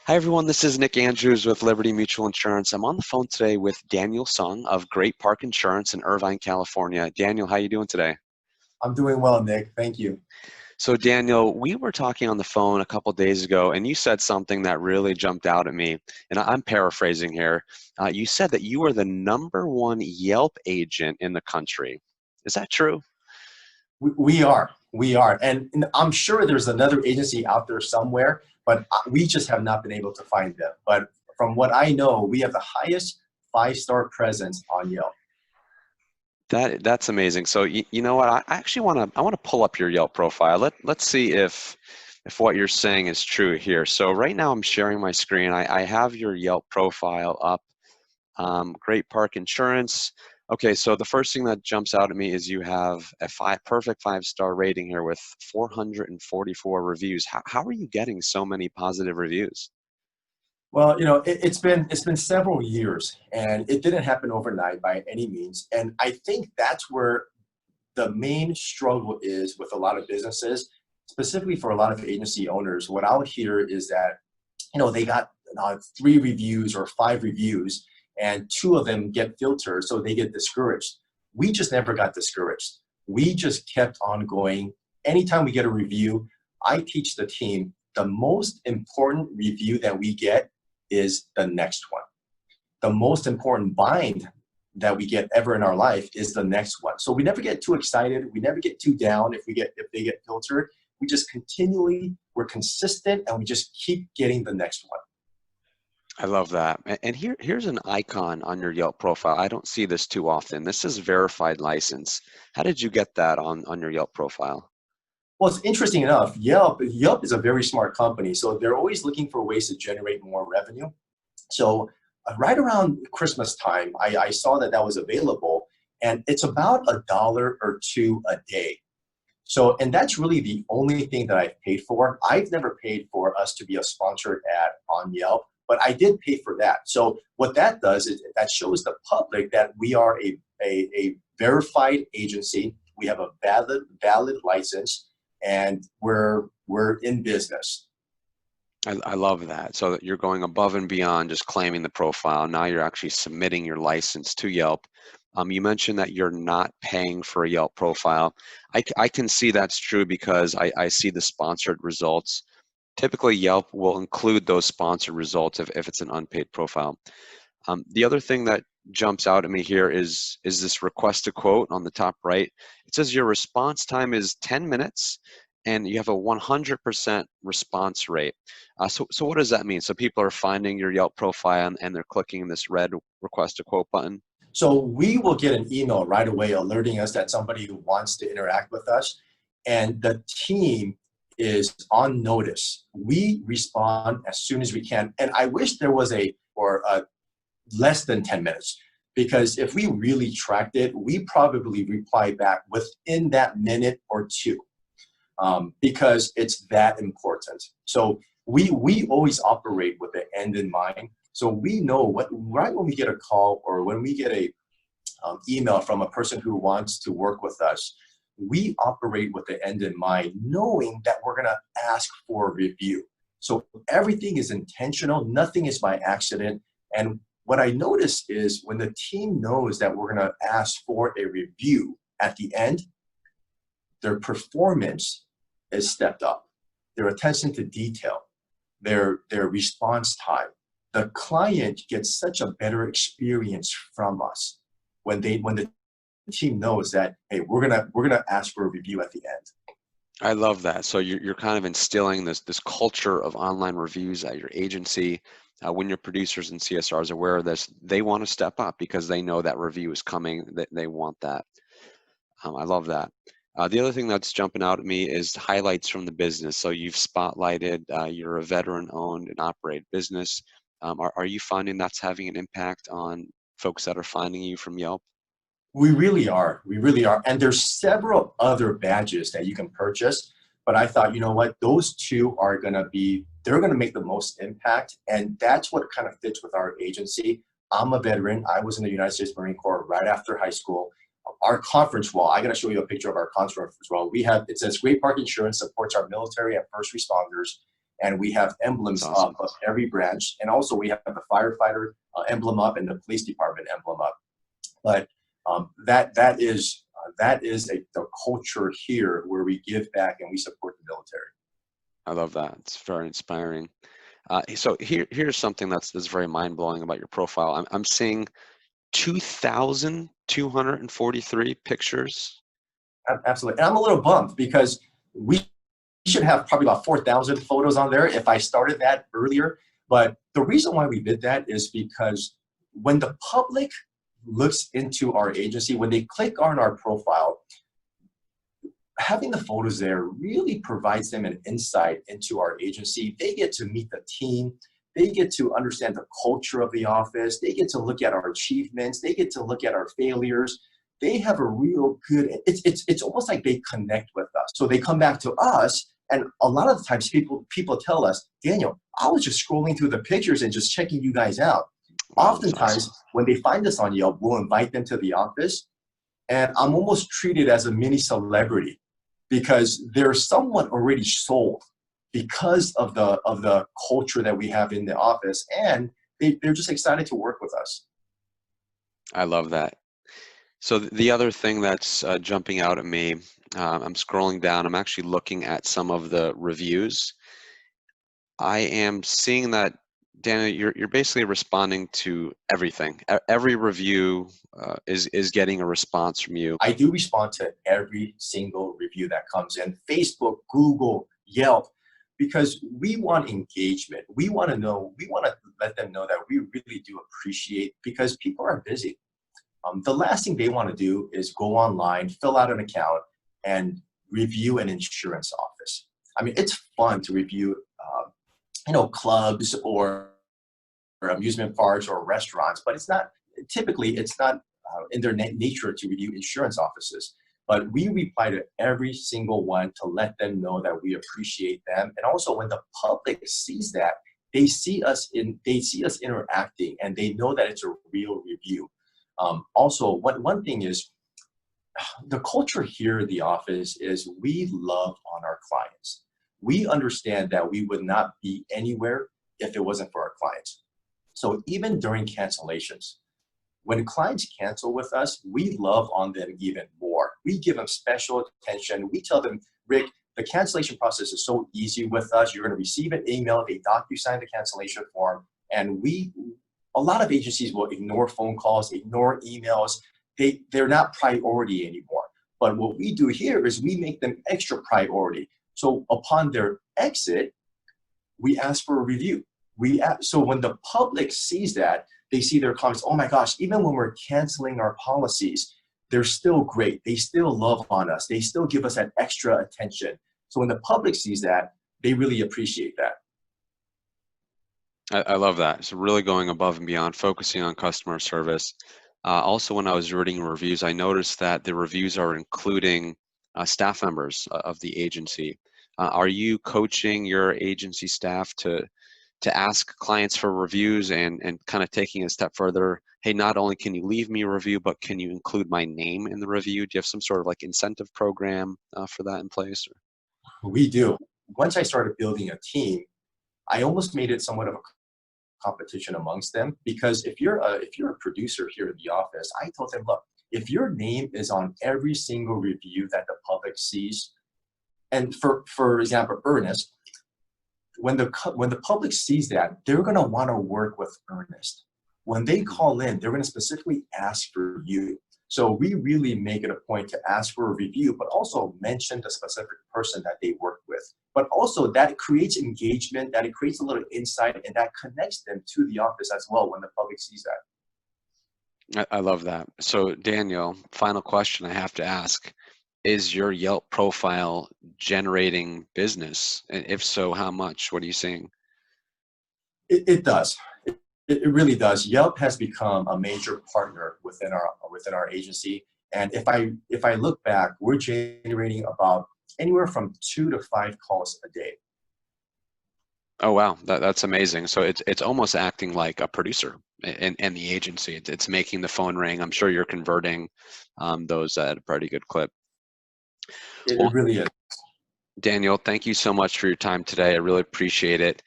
Hi everyone, this is Nick Andrews with Liberty Mutual Insurance. I'm on the phone today with Daniel Seong of Great Park Insurance in Irvine, California. Daniel, how you doing today? I'm doing well, Nick. Thank you. So Daniel, we were talking on the phone a couple days ago and you said something that really jumped out at me, and I'm paraphrasing here. You said that you are the #1 Yelp agent in the country. Is that true? We are, and I'm sure there's another agency out there somewhere, but we just have not been able to find them. But from what I know, we have the highest five-star presence on Yelp. That's amazing. So you know what? I actually want to pull up your Yelp profile. Let's see if what you're saying is true here. So right now I'm sharing my screen. I have your Yelp profile up. Great Park Insurance. Okay, so the first thing that jumps out at me is you have a perfect five-star rating here with 444 reviews. How are you getting so many positive reviews? Well, it's been several years, and it didn't happen overnight by any means. And I think that's where the main struggle is with a lot of businesses, specifically for a lot of agency owners. What I'll hear is that they got three reviews or five reviews, and two of them get filtered, so they get discouraged. We just never got discouraged. We just kept on going. Anytime we get a review, I teach the team the most important review that we get is the next one. The most important bind that we get ever in our life is the next one. So we never get too excited. We never get too down if they get filtered. We just we're consistent, and we just keep getting the next one. I love that. And here's an icon on your Yelp profile. I don't see this too often. This is verified license. How did you get that on your Yelp profile? Well, it's interesting enough. Yelp is a very smart company, so they're always looking for ways to generate more revenue. So right around Christmas time, I saw that was available, and it's about $1 or two a day. So, and that's really the only thing that I've paid for. I've never paid for us to be a sponsored ad on Yelp, but I did pay for that. So what that does is that shows the public that we are a verified agency. We have a valid license, and we're in business. I love that. So that you're going above and beyond just claiming the profile. Now you're actually submitting your license to Yelp. You mentioned that you're not paying for a Yelp profile. I can see that's true because I see the sponsored results. Typically, Yelp will include those sponsored results if it's an unpaid profile. The other thing that jumps out at me here is this request to quote on the top right. It says your response time is 10 minutes and you have a 100% response rate. So what does that mean? So people are finding your Yelp profile and they're clicking this red request to quote button. So we will get an email right away alerting us that somebody who wants to interact with us, and the team is on notice. We respond as soon as we can. And I wish there was a less than 10 minutes, because if we really tracked it, we probably reply back within that minute or two, because it's that important. So we always operate with the end in mind. So we know right when we get a call or when we get a email from a person who wants to work with us, we operate with the end in mind, knowing that we're going to ask for a review. So everything is intentional. Nothing is by accident. And what I notice is when the team knows that we're going to ask for a review at the end, their performance is stepped up. Their attention to detail, their response time. The client gets such a better experience from us when the team knows that, hey, we're gonna ask for a review at the end. I love that. So you're kind of instilling this culture of online reviews at your agency. When your producers and CSRs are aware of this, they want to step up because they know that review is coming. They want that. I love that. The other thing that's jumping out at me is highlights from the business. So you've spotlighted, you're a veteran-owned and operated business. Are you finding that's having an impact on folks that are finding you from Yelp? We really are. We really are. And there's several other badges that you can purchase. But I thought, you know what, those two are they're gonna make the most impact. And that's what kind of fits with our agency. I'm a veteran. I was in the United States Marine Corps right after high school. Our conference wall, I gotta show you a picture of our conference wall. It says Great Park Insurance supports our military and first responders. and we have That's emblems awesome. up of every branch. And also we have the firefighter emblem up and the police department emblem up. But that is the culture here where we give back and we support the military. I love that. It's very inspiring. So here's something that's very mind blowing about your profile. I'm seeing 2,243 pictures. Absolutely. And I'm a little bummed because we should have probably about 4,000 photos on there if I started that earlier. But the reason why we did that is because when the public looks into our agency, when they click on our profile, having the photos there really provides them an insight into our agency. They get to meet the team. They get to understand the culture of the office. They get to look at our achievements. They get to look at our failures. They have a real good, it's almost like they connect with us. So they come back to us, and a lot of the times people tell us, Daniel, I was just scrolling through the pictures and just checking you guys out. Wow, that's Oftentimes, awesome. when they find us on Yelp, we'll invite them to the office, and I'm almost treated as a mini celebrity because they're somewhat already sold because of the culture that we have in the office, and they're just excited to work with us. I love that. So the other thing that's jumping out at me, I'm scrolling down, I'm actually looking at some of the reviews. I am seeing that, Daniel, you're basically responding to everything. Every review is getting a response from you. I do respond to every single review that comes in, Facebook, Google, Yelp, because we want engagement. We want to let them know that we really do appreciate, because people are busy. The last thing they want to do is go online, fill out an account, and review an insurance office. I mean, it's fun to review, clubs or amusement parks or restaurants, but it's not in their nature to review insurance offices. But we reply to every single one to let them know that we appreciate them. And also, when the public sees that, they see us interacting, and they know that it's a real review. Also, one thing is, the culture here in the office is we love on our clients. We understand that we would not be anywhere if it wasn't for our clients. So even during cancellations, when clients cancel with us, we love on them even more. We give them special attention. We tell them, Rick, the cancellation process is so easy with us. You're going to receive an email. They DocuSign the cancellation form. And a lot of agencies will ignore phone calls, ignore emails. They're not priority anymore. But what we do here is we make them extra priority. So upon their exit, we ask for a review. So when the public sees that, they see their comments, oh my gosh, even when we're canceling our policies, they're still great. They still love on us. They still give us that extra attention. So when the public sees that, they really appreciate that. I love that. So really going above and beyond, focusing on customer service. Also, when I was reading reviews, I noticed that the reviews are including staff members of the agency. Are you coaching your agency staff to ask clients for reviews and kind of taking a step further? Hey, not only can you leave me a review, but can you include my name in the review? Do you have some sort of like incentive program for that in place? We do. Once I started building a team, I almost made it somewhat of a competition amongst them, because if you're a producer here in the office, I told them, look, if your name is on every single review that the public sees, and for example, Ernest, when the public sees that, they're going to want to work with Ernest. When they call in, they're going to specifically ask for you. So we really make it a point to ask for a review, but also mention the specific person that they work with. But also that creates engagement, that it creates a little insight, and that connects them to the office as well when the public sees that. I love that. So Daniel, final question I have to ask. Is your Yelp profile generating business? And if so, how much? What are you seeing? It does. It really does. Yelp has become a major partner within our agency. And if I look back, we're generating about anywhere from 2 to 5 calls a day. Oh wow, that's amazing. So it's almost acting like a producer in the agency. It's making the phone ring. I'm sure you're converting those at a pretty good clip. It Well, really is. Daniel, thank you so much for your time today. I really appreciate it.